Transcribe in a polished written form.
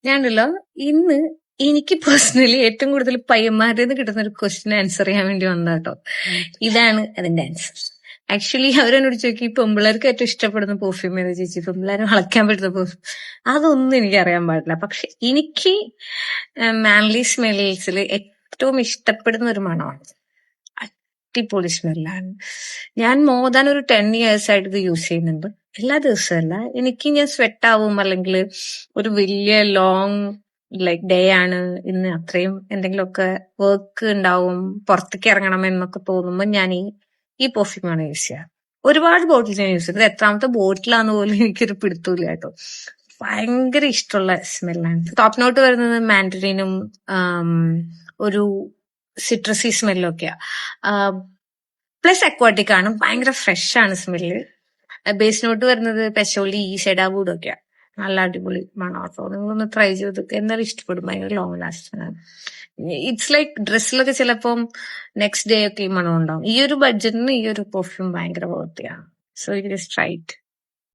ഞാനുണ്ടല്ലോ ഇന്ന് എനിക്ക് പേഴ്സണലി ഏറ്റവും കൂടുതൽ പയ്യന്മാരിൽ നിന്ന് കിട്ടുന്ന ഒരു ക്വസ്റ്റ്യൻ ആൻസർ ചെയ്യാൻ വേണ്ടി വന്നതാട്ടോ. ഇതാണ് അതിന്റെ ആൻസർ. ആക്ച്വലി അവരെന്നോട് ചോദിക്കും ഈ പെമ്പിള്ളേർക്ക് ഏറ്റവും ഇഷ്ടപ്പെടുന്ന പെർഫ്യൂം ഏതാ ചേച്ചി, പെമ്പിള്ളേരെ വളയ്ക്കാൻ പറ്റുന്ന പെർഫ്യൂം, അതൊന്നും എനിക്ക് അറിയാൻ പാടില്ല. പക്ഷെ എനിക്ക് മാൻലി സ്മെൽസിൽ ഏറ്റവും ഇഷ്ടപ്പെടുന്ന ഒരു മണമാണ്, അടിപൊളി സ്മെല്ലാണ്. ഞാൻ മോർ ദാൻ ഒരു 10 years ആയിട്ട് ഇത് യൂസ് ചെയ്യുന്നുണ്ട്. എല്ലാ ദിവസവും അല്ല, എനിക്ക് ഞാൻ സ്വെറ്റ് ആവും അല്ലെങ്കിൽ ഒരു വലിയ ലോങ് ലൈക്ക് ഡേ ആണ് ഇന്ന്, അത്രയും എന്തെങ്കിലുമൊക്കെ വർക്ക് ഉണ്ടാവും, പുറത്തേക്ക് ഇറങ്ങണം എന്നൊക്കെ തോന്നുമ്പോൾ ഞാൻ ഈ പെർഫ്യൂമാണ് യൂസ് ചെയ്യുക. ഒരുപാട് ബോട്ടിൽസ് ഞാൻ യൂസ് ചെയ്തത്, എത്രാമത്തെ ബോട്ടിലാന്ന് പോലും എനിക്കൊരു പിടുത്തമില്ല കേട്ടോ. ഭയങ്കര ഇഷ്ടമുള്ള സ്മെല്ലാണ്. ടോപ്പ് നോട്ട് വരുന്നത് മാൻഡറിനും ഒരു സിട്രസി സ്മെല്ലൊക്കെയാ. പ്ലസ് അക്വാട്ടിക് ആണ്, ഭയങ്കര ഫ്രഷ് ആണ് സ്മെല്ല്. ബേസ് നോട്ട് വരുന്നത് പെശോളി, സെഡാവൂഡ് ഒക്കെയാ. നല്ല അടിപൊളി മണാട്ടോ. നിങ്ങളൊന്ന് ട്രൈ ചെയ്ത് എന്നാലും ഇഷ്ടപ്പെടും, ഭയങ്കര ലോങ് ലാസ്റ്റിംഗ് ആണ്. ഇറ്റ്സ് ലൈക്ക് ഡ്രസ്സിലൊക്കെ ചിലപ്പം നെക്സ്റ്റ് ഡേ ഒക്കെ ഈ മണം ഉണ്ടാവും. ഈ ഒരു ബഡ്ജറ്റിന് ഈ ഒരു പെർഫ്യൂം ഭയങ്കര വർത്തിയാണ്. So you just try it.